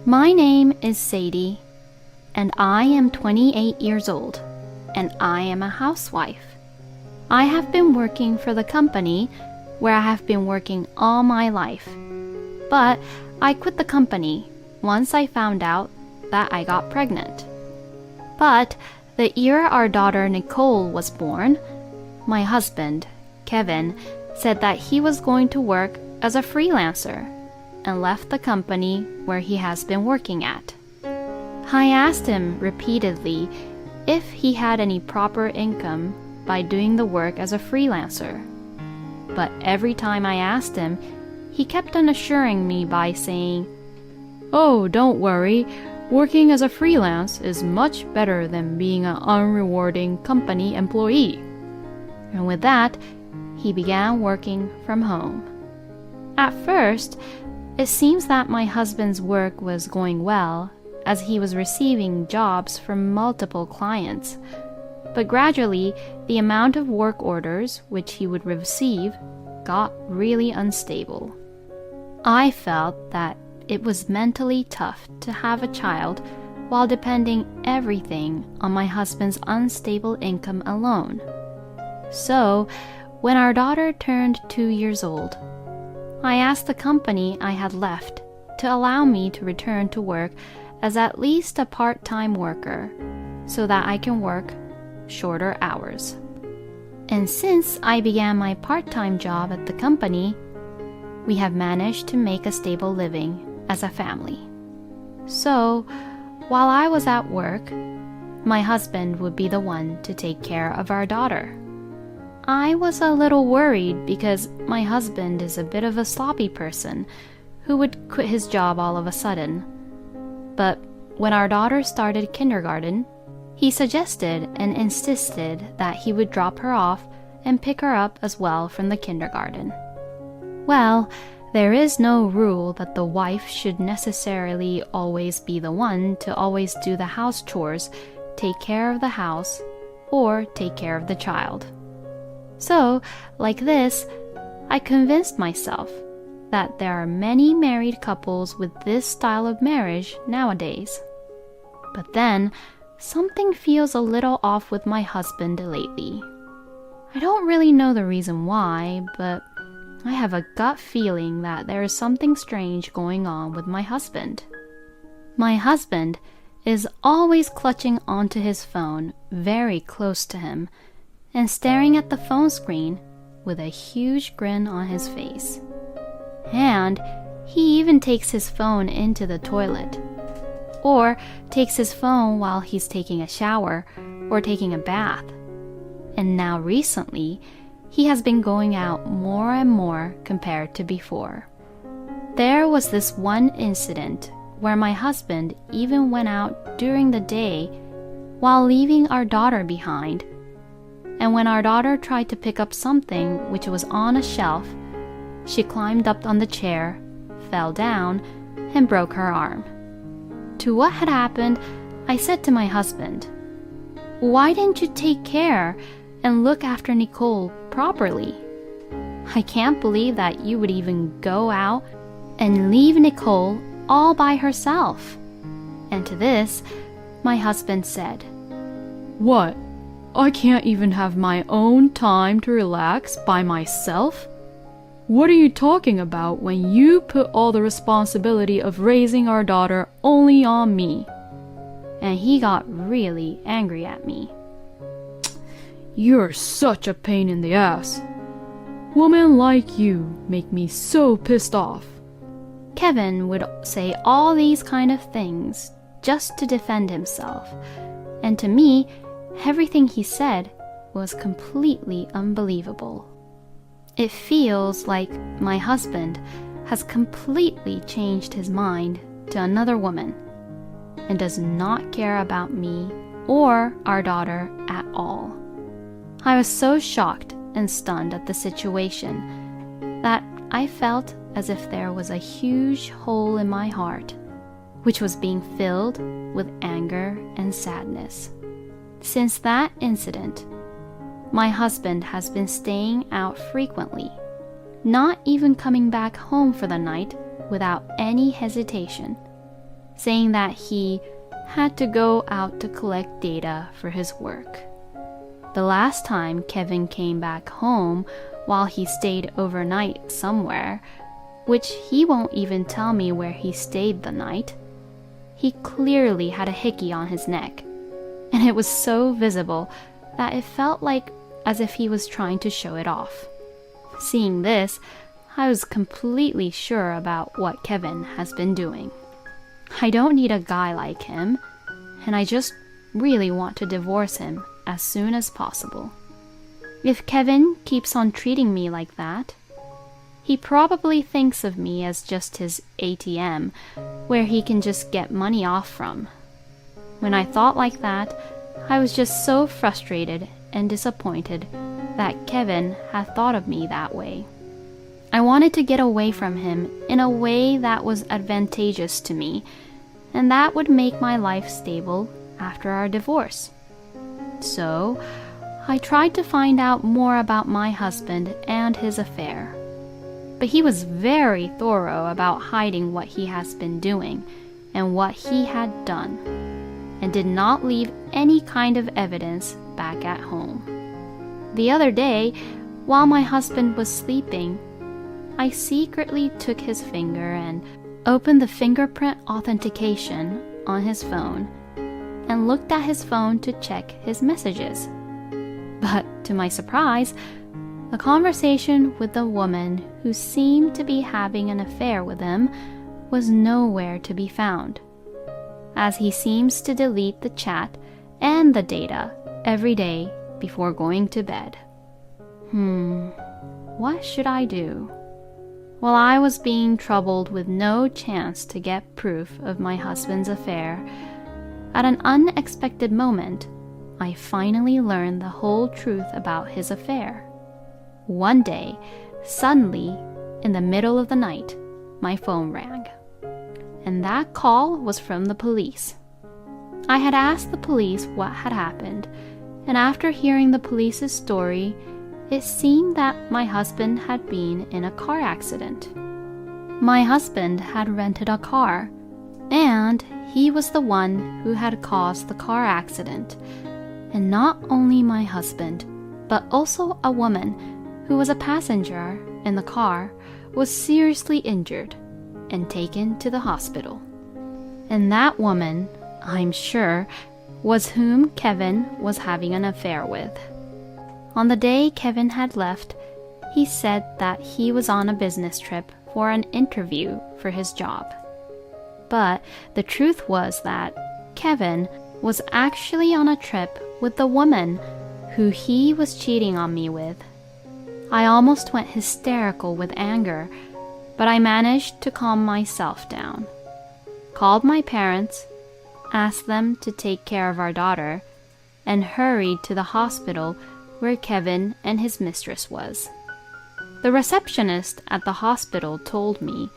My name is Sadie, and I am 28 years old, and I am a housewife. I have been working for the company where I have been working all my life, but I quit the company once I found out that I got pregnant. But the year our daughter Nicole was born, my husband, Kevin, said that he was going to work as a freelancer and left the company where he has been working at. I asked him repeatedly if he had any proper income by doing the work as a freelancer. But every time I asked him, he kept on assuring me by saying, "Oh, don't worry, working as a freelance is much better than being an unrewarding company employee." And with that, he began working from home. At first, it seems that my husband's work was going well, as he was receiving jobs from multiple clients. But gradually, the amount of work orders which he would receive got really unstable. I felt that it was mentally tough to have a child while depending everything on my husband's unstable income alone. So, when our daughter turned 2 years old, I asked the company I had left to allow me to return to work as at least a part-time worker so that I can work shorter hours. And since I began my part-time job at the company, we have managed to make a stable living as a family. So, while I was at work, my husband would be the one to take care of our daughter. I was a little worried because my husband is a bit of a sloppy person who would quit his job all of a sudden. But when our daughter started kindergarten, he suggested and insisted that he would drop her off and pick her up as well from the kindergarten. Well, there is no rule that the wife should necessarily always be the one to always do the house chores, take care of the house, or take care of the child. So, like this, I convinced myself that there are many married couples with this style of marriage nowadays. But then, something feels a little off with my husband lately. I don't really know the reason why, but I have a gut feeling that there is something strange going on with my husband. My husband is always clutching onto his phone very close to him and staring at the phone screen with a huge grin on his face. And he even takes his phone into the toilet, or takes his phone while he's taking a shower or taking a bath. And now recently, he has been going out more and more compared to before. There was this one incident where my husband even went out during the day while leaving our daughter behind. And when our daughter tried to pick up something which was on a shelf, she climbed up on the chair, fell down, and broke her arm. To what had happened, I said to my husband, "Why didn't you take care and look after Nicole properly? I can't believe that you would even go out and leave Nicole all by herself." And to this, my husband said, "What? I can't even have my own time to relax by myself? What are you talking about when you put all the responsibility of raising our daughter only on me?" And he got really angry at me. "You're such a pain in the ass. Women like you make me so pissed off." Kevin would say all these kind of things just to defend himself, and to me, everything he said was completely unbelievable. It feels like my husband has completely changed his mind to another woman and does not care about me or our daughter at all. I was so shocked and stunned at the situation that I felt as if there was a huge hole in my heart, which was being filled with anger and sadness. Since that incident, my husband has been staying out frequently, not even coming back home for the night without any hesitation. saying that he had to go out to collect data for his work. The last time Kevin came back home while he stayed overnight somewhere, which he won't even tell me where he stayed the night, he clearly had a hickey on his neck, and it was so visible that it felt like as if he was trying to show it off. Seeing this, I was completely sure about what Kevin has been doing. I don't need a guy like him, and I just really want to divorce him as soon as possible. If Kevin keeps on treating me like that, he probably thinks of me as just his ATM, where he can just get money off from. When I thought like that, I was just so frustrated and disappointed that Kevin had thought of me that way. I wanted to get away from him in a way that was advantageous to me, and that would make my life stable after our divorce. So, I tried to find out more about my husband and his affair. But he was very thorough about hiding what he has been doing and what he had done, and did not leave any kind of evidence back at home. The other day, while my husband was sleeping, I secretly took his finger and opened the fingerprint authentication on his phone and looked at his phone to check his messages. But to my surprise, the conversation with the woman who seemed to be having an affair with him was nowhere to be found, as he seems to delete the chat and the data every day before going to bed. What should I do? While I was being troubled with no chance to get proof of my husband's affair, at an unexpected moment, I finally learned the whole truth about his affair. One day, suddenly, in the middle of the night, my phone rang. And that call was from the police. I had asked the police what had happened, and after hearing the police's story, it seemed that my husband had been in a car accident. My husband had rented a car, and he was the one who had caused the car accident. And not only my husband, but also a woman who was a passenger in the car was seriously injured and taken to the hospital. And that woman, I'm sure, was whom Kevin was having an affair with. On the day Kevin had left, he said that he was on a business trip for an interview for his job. But the truth was that Kevin was actually on a trip with the woman who he was cheating on me with. I almost went hysterical with anger, but I managed to calm myself down. Called my parents, asked them to take care of our daughter, and hurried to the hospital where Kevin and his mistress was. The receptionist at the hospital told me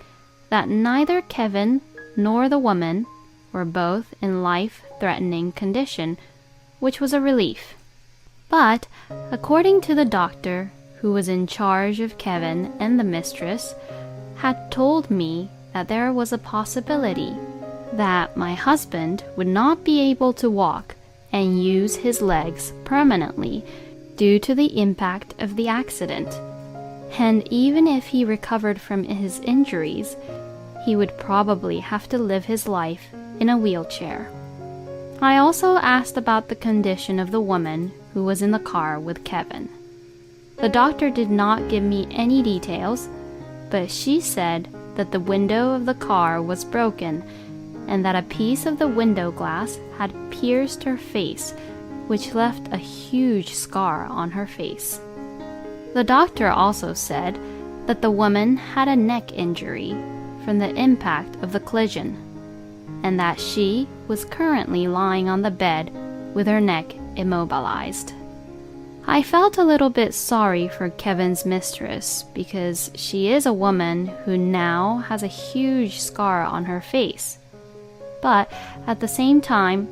that neither Kevin nor the woman were both in life-threatening condition, which was a relief. But according to the doctor who was in charge of Kevin and the mistress, had told me that there was a possibility that my husband would not be able to walk and use his legs permanently due to the impact of the accident. And even if he recovered from his injuries, he would probably have to live his life in a wheelchair. I also asked about the condition of the woman who was in the car with Kevin. The doctor did not give me any details, but she said that the window of the car was broken and that a piece of the window glass had pierced her face, which left a huge scar on her face. The doctor also said that the woman had a neck injury from the impact of the collision, and that she was currently lying on the bed with her neck immobilized. I felt a little bit sorry for Kevin's mistress because she is a woman who now has a huge scar on her face. But at the same time,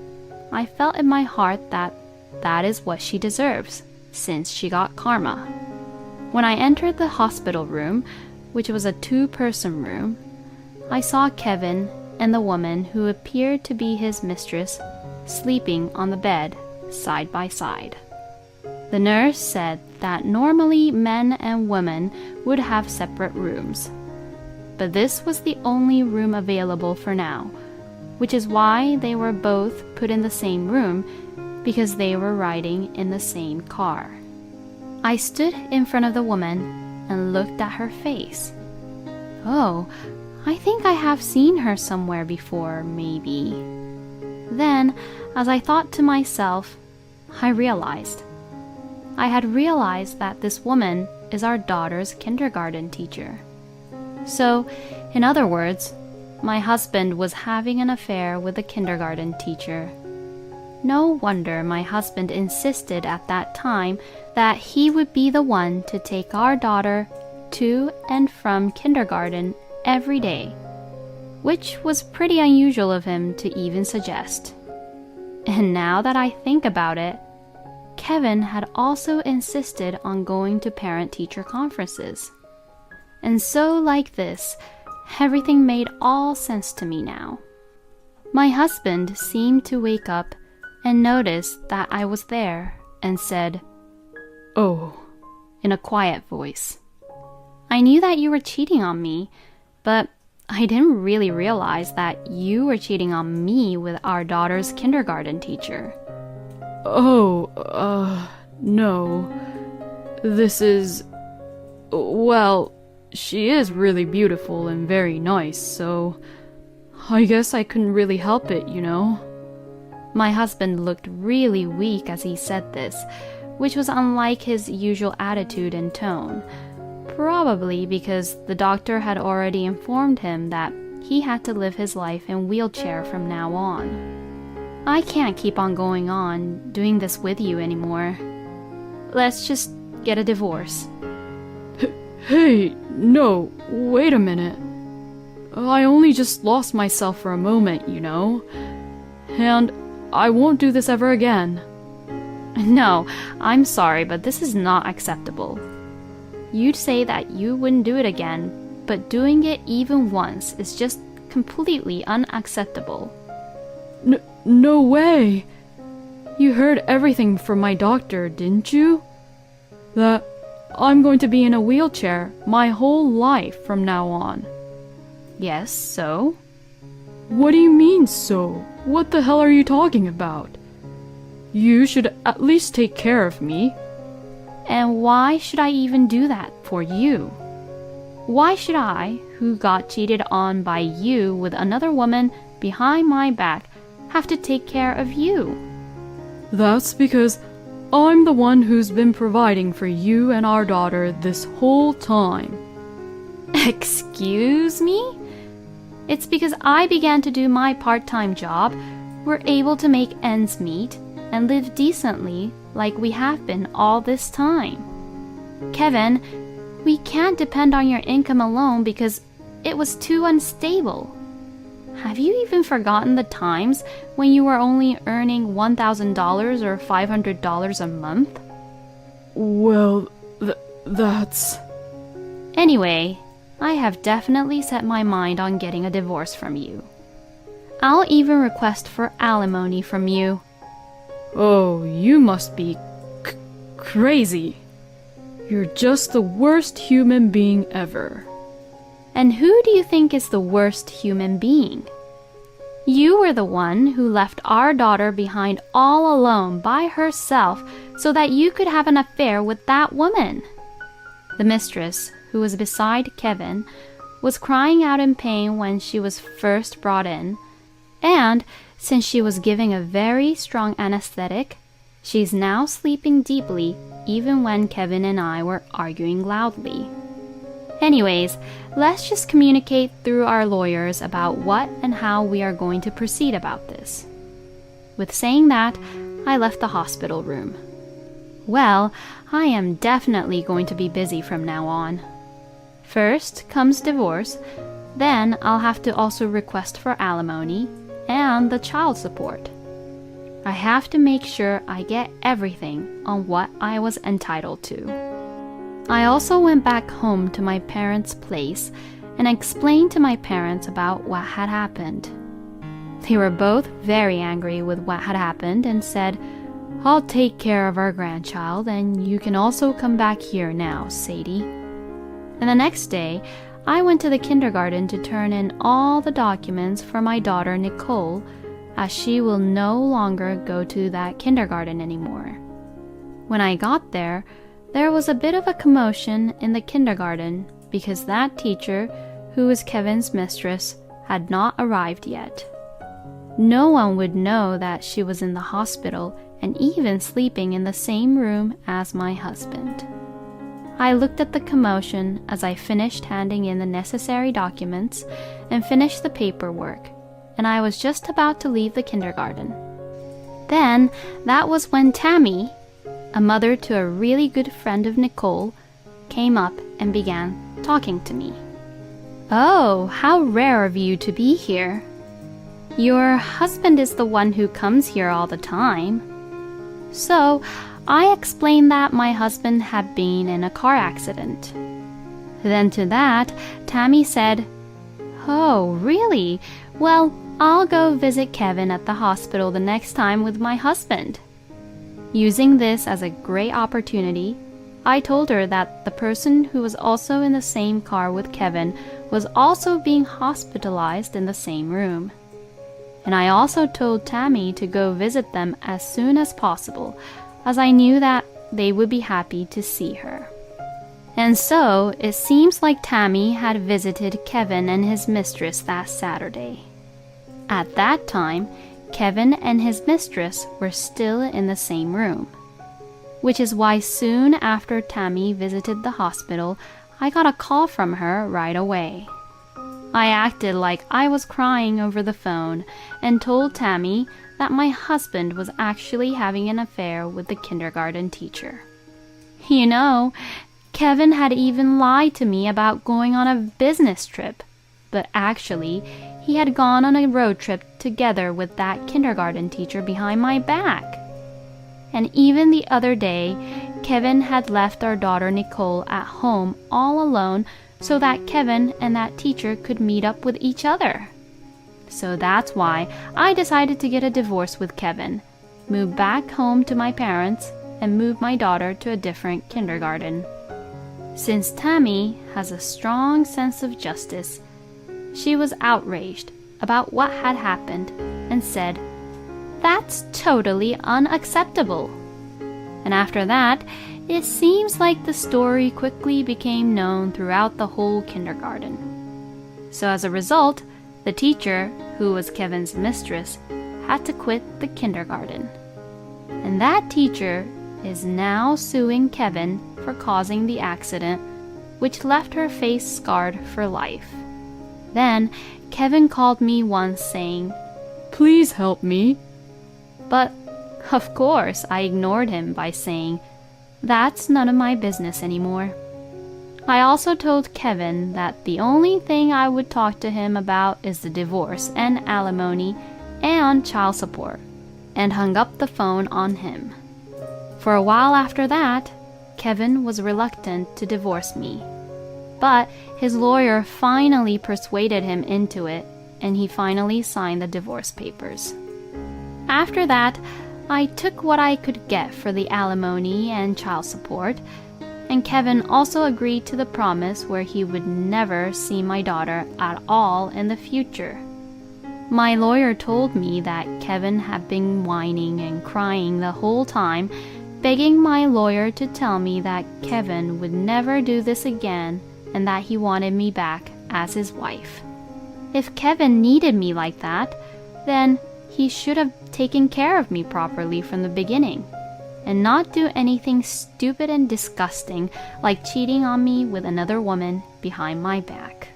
I felt in my heart that that is what she deserves, since she got karma. When I entered the hospital room, which was a 2-person room, I saw Kevin and the woman who appeared to be his mistress sleeping on the bed side by side. The nurse said that normally men and women would have separate rooms, but this was the only room available for now, which is why they were both put in the same room, because they were riding in the same car. I stood in front of the woman and looked at her face. Oh, I think I have seen her somewhere before, maybe. Then, as I thought to myself, I had realized that this woman is our daughter's kindergarten teacher. So, in other words, my husband was having an affair with the kindergarten teacher. No wonder my husband insisted at that time that he would be the one to take our daughter to and from kindergarten every day, which was pretty unusual of him to even suggest. And now that I think about it, Kevin had also insisted on going to parent-teacher conferences. And so like this, everything made all sense to me now. My husband seemed to wake up and noticed that I was there and said, "Oh," in a quiet voice. "I knew that you were cheating on me, but I didn't really realize that you were cheating on me with our daughter's kindergarten teacher." "Oh, no. This is... Well, she is really beautiful and very nice, so I guess I couldn't really help it, you know." My husband looked really weak as he said this, which was unlike his usual attitude and tone, probably because the doctor had already informed him that he had to live his life in a wheelchair from now on. "I can't keep on going on doing this with you anymore. Let's just get a divorce." Hey, no, wait a minute. I only just lost myself for a moment, you know, and I won't do this ever again. No, I'm sorry, but this is not acceptable. You'd say that you wouldn't do it again, but doing it even once is just completely unacceptable. No way. You heard everything from my doctor, didn't you? That I'm going to be in a wheelchair my whole life from now on. Yes, so? What do you mean, so? What the hell are you talking about? You should at least take care of me. And why should I even do that for you? Why should I, who got cheated on by you with another woman behind my back, have to take care of you? That's because I'm the one who's been providing for you and our daughter this whole time. Excuse me? It's because I began to do my part-time job, we're able to make ends meet and live decently like we have been all this time. Kevin, we can't depend on your income alone because it was too unstable. Have you even forgotten the times when you were only earning $1,000 or $500 a month? Well, that's... Anyway, I have definitely set my mind on getting a divorce from you. I'll even request for alimony from you. Oh, you must be crazy. You're just the worst human being ever. And who do you think is the worst human being? You were the one who left our daughter behind all alone by herself so that you could have an affair with that woman. The mistress, who was beside Kevin, was crying out in pain when she was first brought in, and since she was giving a very strong anesthetic, she's now sleeping deeply even when Kevin and I were arguing loudly. Anyways, let's just communicate through our lawyers about what and how we are going to proceed about this. With saying that, I left the hospital room. Well, I am definitely going to be busy from now on. First comes divorce, then I'll have to also request for alimony and the child support. I have to make sure I get everything on what I was entitled to. I also went back home to my parents' place and explained to my parents about what had happened. They were both very angry with what had happened and said, "I'll take care of our grandchild, and you can also come back here now, Sadie." And the next day, I went to the kindergarten to turn in all the documents for my daughter Nicole, as she will no longer go to that kindergarten anymore. When I got there, there was a bit of a commotion in the kindergarten because that teacher, who was Kevin's mistress, had not arrived yet. No one would know that she was in the hospital and even sleeping in the same room as my husband. I looked at the commotion as I finished handing in the necessary documents and finished the paperwork, and I was just about to leave the kindergarten. Then, that was when Tammy, a mother to a really good friend of Nicole, came up and began talking to me. "Oh, how rare of you to be here. Your husband is the one who comes here all the time." So, I explained that my husband had been in a car accident. Then to that, Tammy said, "Oh, really? Well, I'll go visit Kevin at the hospital the next time with my husband." Using this as a great opportunity, I told her that the person who was also in the same car with Kevin was also being hospitalized in the same room. And I also told Tammy to go visit them as soon as possible, as I knew that they would be happy to see her. And so, it seems like Tammy had visited Kevin and his mistress that Saturday. At that time, Kevin and his mistress were still in the same room, which is why soon after Tammy visited the hospital, I got a call from her right away. I acted like I was crying over the phone and told Tammy that my husband was actually having an affair with the kindergarten teacher. You know, Kevin had even lied to me about going on a business trip, but actually, he had gone on a road trip together with that kindergarten teacher behind my back. And even the other day, Kevin had left our daughter Nicole at home all alone so that Kevin and that teacher could meet up with each other. So that's why I decided to get a divorce with Kevin, move back home to my parents, and move my daughter to a different kindergarten. Since Tammy has a strong sense of justice, she was outraged about what had happened and said, "That's totally unacceptable." And after that, it seems like the story quickly became known throughout the whole kindergarten. So as a result, the teacher, who was Kevin's mistress, had to quit the kindergarten. And that teacher is now suing Kevin for causing the accident, which left her face scarred for life. Then, Kevin called me once saying, "Please help me." But, of course, I ignored him by saying, "That's none of my business anymore." I also told Kevin that the only thing I would talk to him about is the divorce and alimony and child support, and hung up the phone on him. For a while after that, Kevin was reluctant to divorce me, but his lawyer finally persuaded him into it, and he finally signed the divorce papers. After that, I took what I could get for the alimony and child support, and Kevin also agreed to the promise where he would never see my daughter at all in the future. My lawyer told me that Kevin had been whining and crying the whole time, begging my lawyer to tell me that Kevin would never do this again and that he wanted me back as his wife. If Kevin needed me like that, then he should have taken care of me properly from the beginning, and not do anything stupid and disgusting like cheating on me with another woman behind my back.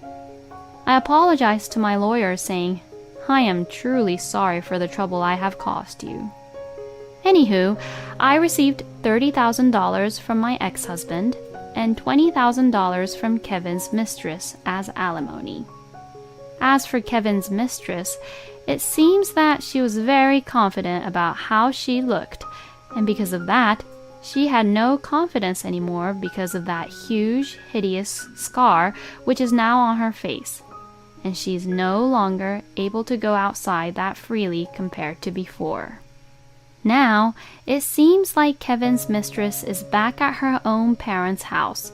I apologized to my lawyer saying, "I am truly sorry for the trouble I have caused you." Anywho, I received $30,000 from my ex-husband and $20,000 from Kevin's mistress as alimony. As for Kevin's mistress, it seems that she was very confident about how she looked, and because of that, She had no confidence anymore because of that huge, hideous scar which is now on her face, and she's no longer able to go outside that freely compared to before. Now, it seems like Kevin's mistress is back at her own parents' house,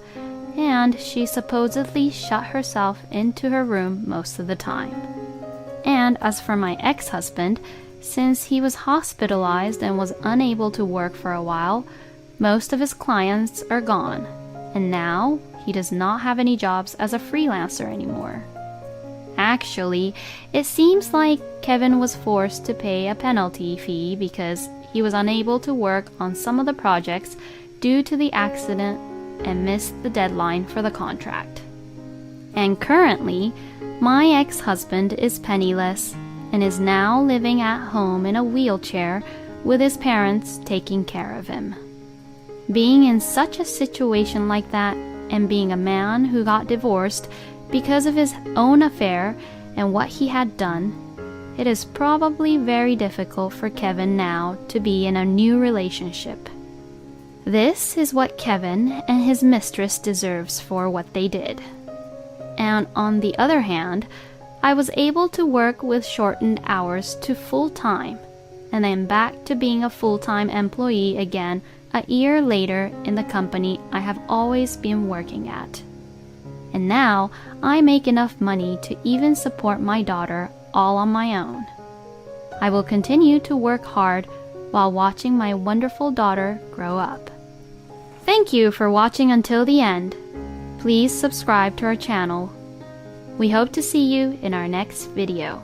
and she supposedly shut herself into her room most of the time. And as for my ex-husband, since he was hospitalized and was unable to work for a while, most of his clients are gone, and now he does not have any jobs as a freelancer anymore. Actually, it seems like Kevin was forced to pay a penalty fee because he was unable to work on some of the projects due to the accident and missed the deadline for the contract. And currently, my ex-husband is penniless and is now living at home in a wheelchair with his parents taking care of him. Being in such a situation like that and being a man who got divorced because of his own affair and what he had done, it is probably very difficult for Kevin now to be in a new relationship. This is what Kevin and his mistress deserves for what they did. And on the other hand, I was able to work with shortened hours to full-time, and then back to being a full-time employee again a year later in the company I have always been working at. And now I make enough money to even support my daughter all on my own. I will continue to work hard while watching my wonderful daughter grow up. Thank you for watching until the end. Please subscribe to our channel. We hope to see you in our next video.